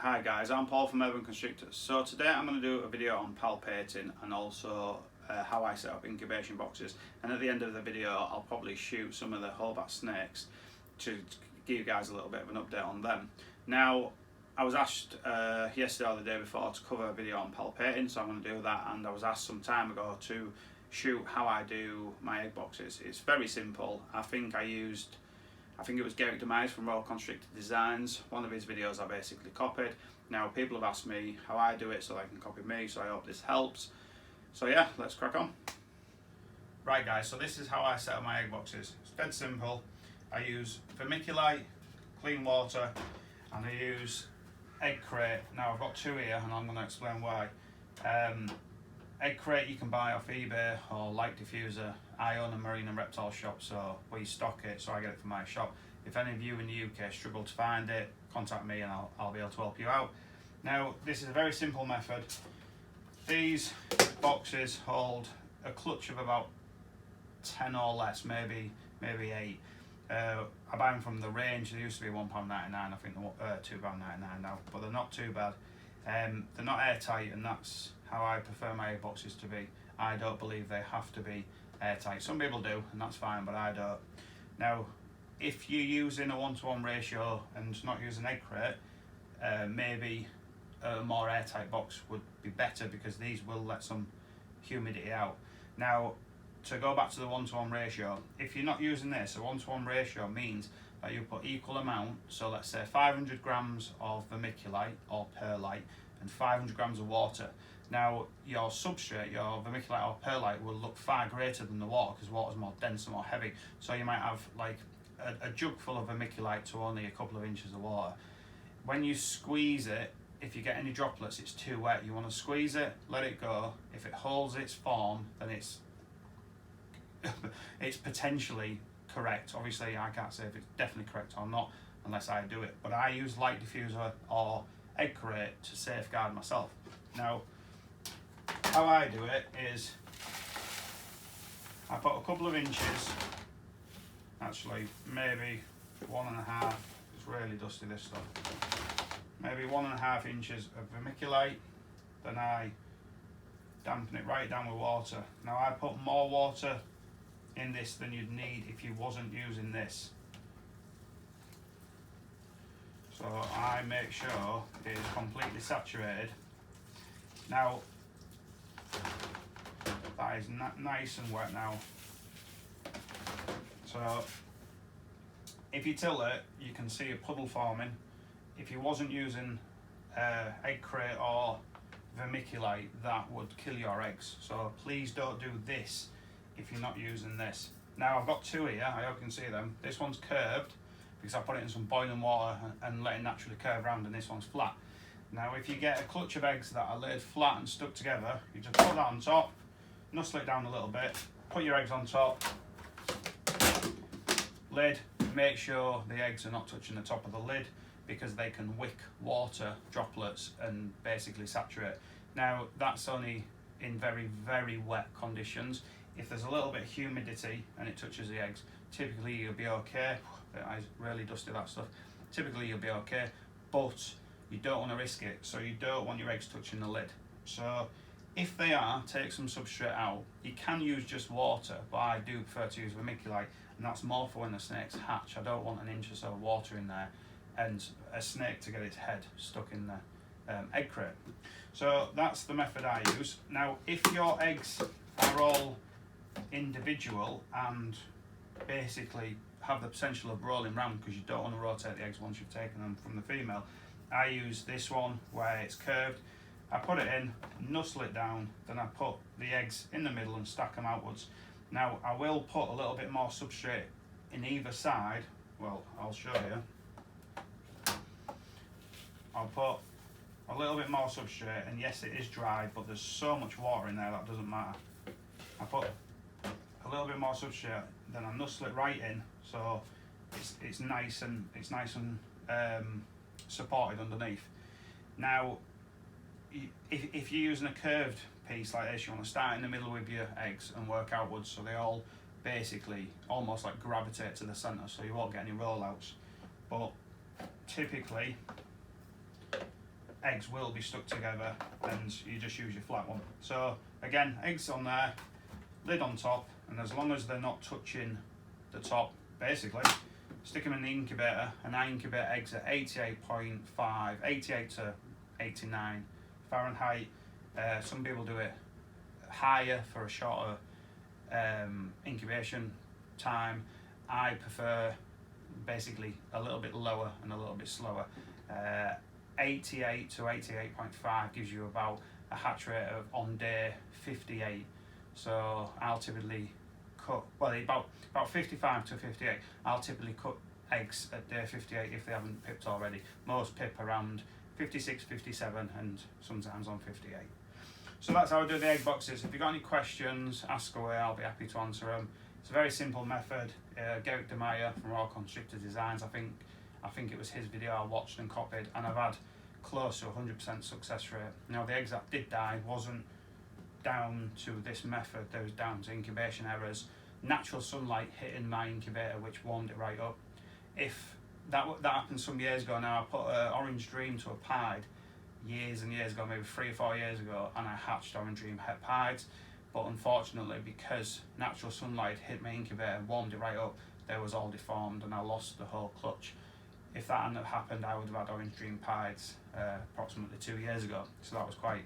Hi guys, I'm Paul from Urban Constructors. So today I'm going to do a video on palpating and also how I set up incubation boxes, and at the end of the video I'll probably shoot some of the whole-back snakes to give you guys a little bit of an update on them. Now, I was asked yesterday or the day before to cover a video on palpating, so I'm going to do that, and I was asked some time ago to shoot how I do my egg boxes. It's very simple. I think it was Garrick Demise from Royal Constructed Designs. One of his videos I basically copied. Now people have asked me how I do it so they can copy me, so I hope this helps. So yeah, let's crack on. Right guys, so this is how I set up my egg boxes. It's dead simple. I use vermiculite, clean water, and I use egg crate. Now I've got two here and I'm going to explain why. Egg crate you can buy off eBay or Light Diffuser. I own a marine and reptile shop, so we stock it, so I get it from my shop. If any of you in the UK struggle to find it, contact me and I'll be able to help you out. Now, this is a very simple method. These boxes hold a clutch of about 10 or less, maybe 8. I buy them from the range. They used to be £1.99, I think they're £2.99 now, but they're not too bad. They're not airtight, and that's how I prefer my egg boxes to be. I don't believe they have to be airtight. Some people do, and that's fine, but I don't. Now, if you're using a 1-to-1 ratio and not using egg crate, maybe a more airtight box would be better, because these will let some humidity out. Now, to go back to the 1-to-1 ratio, if you're not using this, a 1-to-1 ratio means that you put equal amount, so let's say 500 grams of vermiculite or perlite and 500 grams of water. Now, your substrate, your vermiculite or perlite, will look far greater than the water, because water is more dense and more heavy. So you might have like a jug full of vermiculite to only a couple of inches of water. When you squeeze it, if you get any droplets, it's too wet. You want to squeeze it, let it go. If it holds its form, then it's potentially correct. Obviously, I can't say if it's definitely correct or not unless I do it. But I use Light Diffuser or egg crate to safeguard myself. Now, how I do it is I put a couple of inches, actually maybe 1.5, it's really dusty this stuff, maybe 1.5 inches of vermiculite, then I dampen it right down with water. Now, I put more water in this than you'd need if you wasn't using this. So I make sure it is completely saturated. Now, that is nice and wet now. So if you tilt it, you can see a puddle forming. If you wasn't using egg crate or vermiculite, that would kill your eggs. So please don't do this if you're not using this. Now, I've got two here, I hope you can see them. This one's curved because I put it in some boiling water and let it naturally curve around, and this one's flat. Now, if you get a clutch of eggs that are laid flat and stuck together, you just put that on top, nuzzle it down a little bit, put your eggs on top, lid, make sure the eggs are not touching the top of the lid, because they can wick water droplets and basically saturate. Now, that's only in very, very wet conditions. If there's a little bit of humidity and it touches the eggs, typically you'll be okay. It's really dusty, that stuff. Typically you'll be okay, but you don't want to risk it, so you don't want your eggs touching the lid. So if they are, take some substrate out. You can use just water, but I do prefer to use vermiculite, and that's more for when the snakes hatch. I don't want an inch or so of water in there and a snake to get its head stuck in the egg crate. So that's the method I use. Now, if your eggs are all individual and basically have the potential of rolling round, because you don't want to rotate the eggs once you've taken them from the female, I use this one where it's curved. I put it in, nuzzle it down, then I put the eggs in the middle and stack them outwards. Now, I will put a little bit more substrate in either side. Well, I'll show you. I'll put a little bit more substrate, and yes, it is dry, but there's so much water in there that doesn't matter. I put a little bit more substrate, then I nuzzle it right in, so it's nice and supported underneath. Now, if you're using a curved piece like this, you want to start in the middle with your eggs and work outwards, so they all basically almost like gravitate to the centre, so you won't get any rollouts. But typically eggs will be stuck together, and you just use your flat one. So again, eggs on there, lid on top, and as long as they're not touching the top, basically stick them in the incubator, and I incubate eggs at 88.5, 88 to 89 Fahrenheit. Some people do it higher for a shorter incubation time. I prefer basically a little bit lower and a little bit slower. 88 to 88.5 gives you about a hatch rate of on day 58. So I'll typically cut, well, about 55 to 58. I'll typically cut eggs at day 58 if they haven't pipped already. Most pip around 56, 57, and sometimes on 58. So that's how I do the egg boxes. If you've got any questions, ask away, I'll be happy to answer them. It's a very simple method. Gerrit de Meyer from Royal Constructor Designs, I think it was his video I watched and copied, and I've had close to 100% success rate. Now the eggs that did die wasn't down to this method, they was down to incubation errors, natural sunlight hitting my incubator which warmed it right up. If that happened some years ago now, I put an Orange Dream to a pied years and years ago, maybe 3 or 4 years ago, and I hatched Orange Dream het pieds, but unfortunately because natural sunlight hit my incubator and warmed it right up, they was all deformed and I lost the whole clutch. If that hadn't have happened, I would have had Orange Dream pieds approximately 2 years ago, so that was quite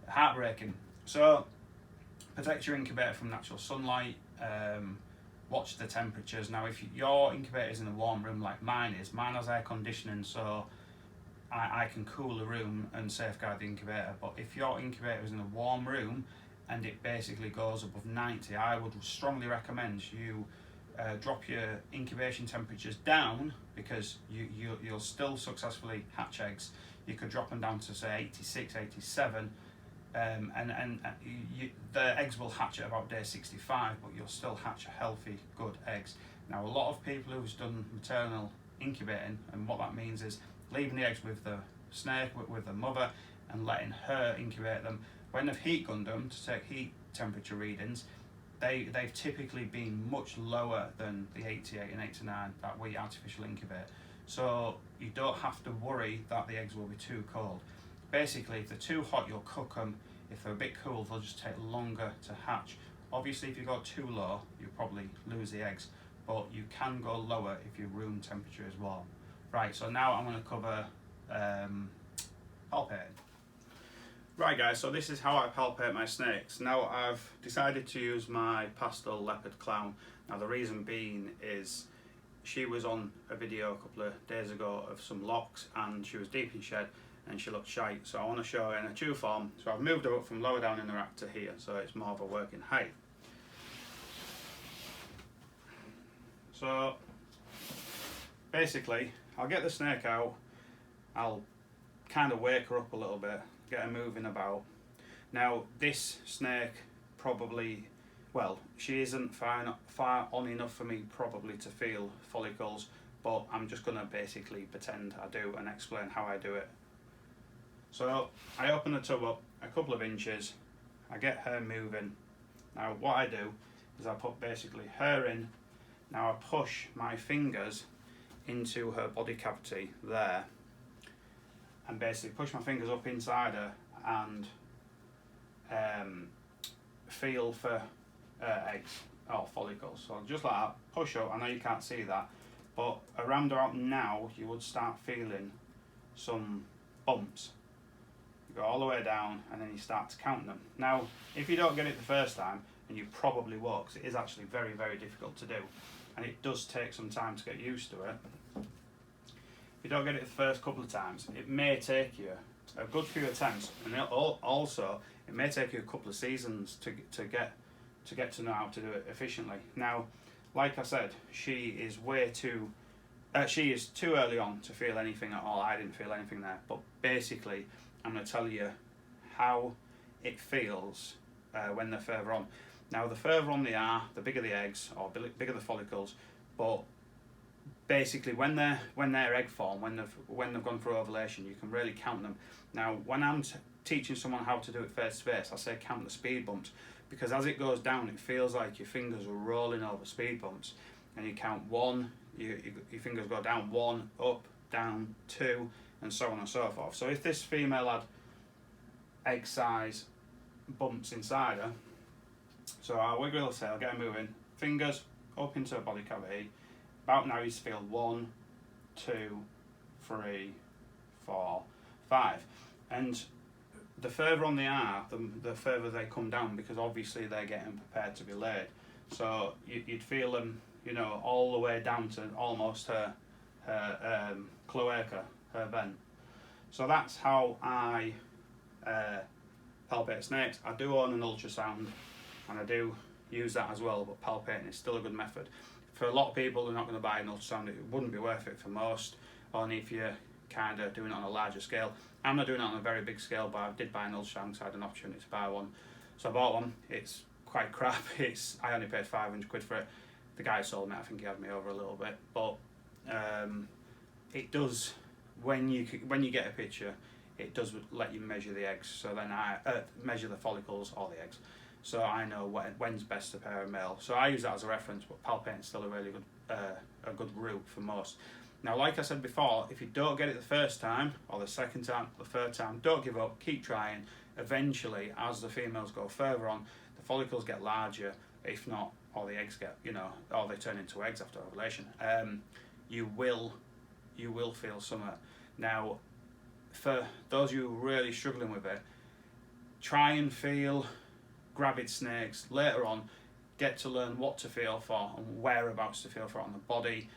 heartbreaking. So protect your incubator from natural sunlight, watch the temperatures. Now if your incubator is in a warm room like mine has air conditioning, so I can cool the room and safeguard the incubator. But if your incubator is in a warm room and it basically goes above 90, I would strongly recommend you drop your incubation temperatures down, because you'll still successfully hatch eggs. You could drop them down to say 86, 87, and the eggs will hatch at about day 65, but you'll still hatch healthy, good eggs. Now a lot of people who's done maternal incubating, and what that means is leaving the eggs with the snake, with the mother, and letting her incubate them. When they've heat gunned them to take heat temperature readings, they've typically been much lower than the 88 and 89 that we artificial incubate. So you don't have to worry that the eggs will be too cold. Basically, if they're too hot, you'll cook them. If they're a bit cool, they'll just take longer to hatch. Obviously, if you go too low, you'll probably lose the eggs, but you can go lower if your room temperature is warm. Right, so now I'm going to cover palpating. Right guys, so this is how I palpate my snakes. Now I've decided to use my pastel leopard clown. Now the reason being is she was on a video a couple of days ago of some locks and she was deep in shed and she looked shite, so I want to show her in a true form. So I've moved her up from lower down in the rack to here, so it's more of a working height. So basically I'll get the snake out, I'll kind of wake her up a little bit, get her moving about. Now this snake probably, well, she isn't far on enough for me probably to feel follicles, but I'm just going to basically pretend I do and explain how I do it. So I open the tub up a couple of inches, I get her moving. Now what I do is I put basically her in. Now I push my fingers into her body cavity there and basically push my fingers up inside her and feel for eggs or follicles. So just like that, push up. I know you can't see that, but around about now you would start feeling some bumps. You go all the way down and then you start to count them. Now if you don't get it the first time, and you probably won't, because it is actually very, very difficult to do and it does take some time to get used to it. If you don't get it the first couple of times, it may take you a good few attempts, and also it may take you a couple of seasons to get to know how to do it efficiently. Now, like I said, she is too early on to feel anything at all. I didn't feel anything there, but basically I'm going to tell you how it feels when they're further on. Now, the further on they are, the bigger the eggs or bigger the follicles, but basically when they're egg form, when they've gone through ovulation, you can really count them. Now when I'm teaching someone how to do it face to face, I say count the speed bumps, because as it goes down it feels like your fingers are rolling over speed bumps, and you count one, your fingers go down, one, up, down, two, and so on and so forth. So if this female had egg size bumps inside her, so I'll wiggle the tail, get her moving, fingers up into her body cavity. About now you feel 1, 2, 3, 4, 5, and the further on they are, the further they come down, because obviously they're getting prepared to be laid. So you'd feel them, you know, all the way down to almost her cloaca, her vent. So that's how I palpate snakes. I do own an ultrasound, and I do use that as well, but palpating is still a good method. For a lot of people who are not going to buy an ultrasound, it wouldn't be worth it for most, only if you're kind of doing it on a larger scale. I'm not doing it on a very big scale, but I did buy an ultrasound because I had an opportunity to buy one. So I bought one. It's quite crap. I only paid 500 quid for it. The guy sold me, I think he had me over a little bit, but it does, when you get a picture, it does let you measure the eggs. So then I measure the follicles or the eggs, so I know when's best to pair a male. So I use that as a reference, but palpating is still a really good route for most. Now, like I said before, if you don't get it the first time, or the second time, the third time, don't give up, keep trying. Eventually, as the females go further on, the follicles get larger, if not, or the eggs get, or they turn into eggs after ovulation. You will feel something. Now, for those of you who are really struggling with it, try and feel gravid snakes later on. Get to learn what to feel for and whereabouts to feel for on the body.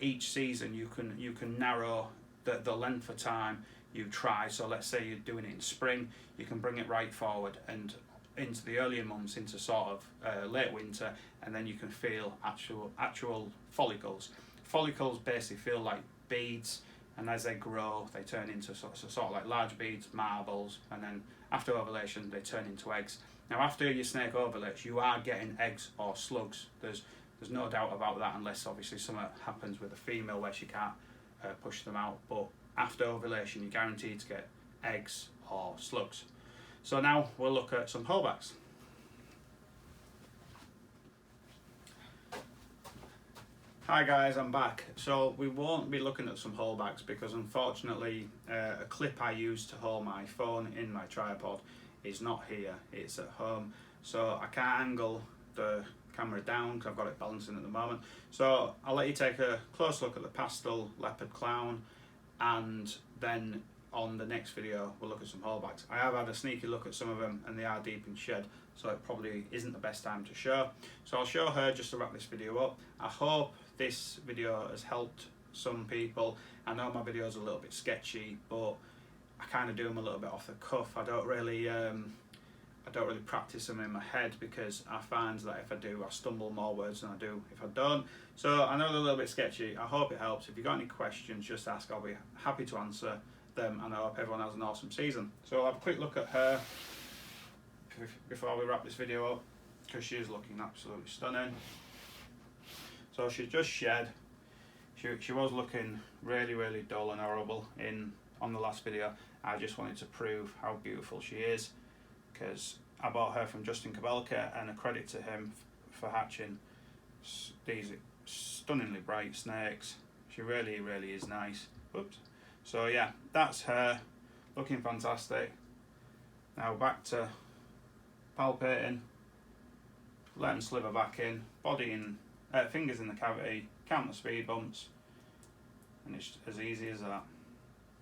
Each season you can narrow the length of time you try. So let's say you're doing it in spring, you can bring it right forward and into the earlier months, into sort of late winter, and then you can feel actual follicles. Follicles basically feel like beads, and as they grow they turn into sort of like large beads, marbles, and then after ovulation they turn into eggs. Now after your snake ovulates, you are getting eggs or slugs. There's no doubt about that, unless obviously something happens with a female where she can't push them out. But after ovulation, you're guaranteed to get eggs or slugs. So now we'll look at some holdbacks. Hi guys, I'm back. So we won't be looking at some holdbacks because unfortunately a clip I use to hold my phone in my tripod is not here, it's at home. So I can't angle the camera down because I've got it balancing at the moment. So I'll let you take a close look at the pastel leopard clown, and then on the next video we'll look at some holdbacks. I have had a sneaky look at some of them and they are deep in shed, so it probably isn't the best time to show. So I'll show her just to wrap this video up. I hope this video has helped some people. I know my videos are a little bit sketchy, but I kind of do them a little bit off the cuff. I don't really practice them in my head, because I find that if I do, I stumble more words than I do if I don't. So I know they're a little bit sketchy. I hope it helps. If you've got any questions, just ask. I'll be happy to answer them, and I hope everyone has an awesome season. So I'll have a quick look at her before we wrap this video up, because she is looking absolutely stunning. So she's just shed. She was looking really dull and horrible on the last video. I just wanted to prove how beautiful she is, because I bought her from Justin Kabelka, and a credit to him for hatching these stunningly bright snakes. She really is nice. Oops. So yeah, that's her, looking fantastic. Now back to palpating, let them slither back in, body in, fingers in the cavity, count the speed bumps, and it's as easy as that,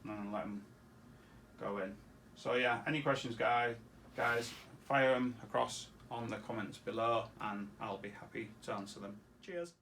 and then let them go in. So yeah, any questions guys, fire them across on the comments below and I'll be happy to answer them. Cheers.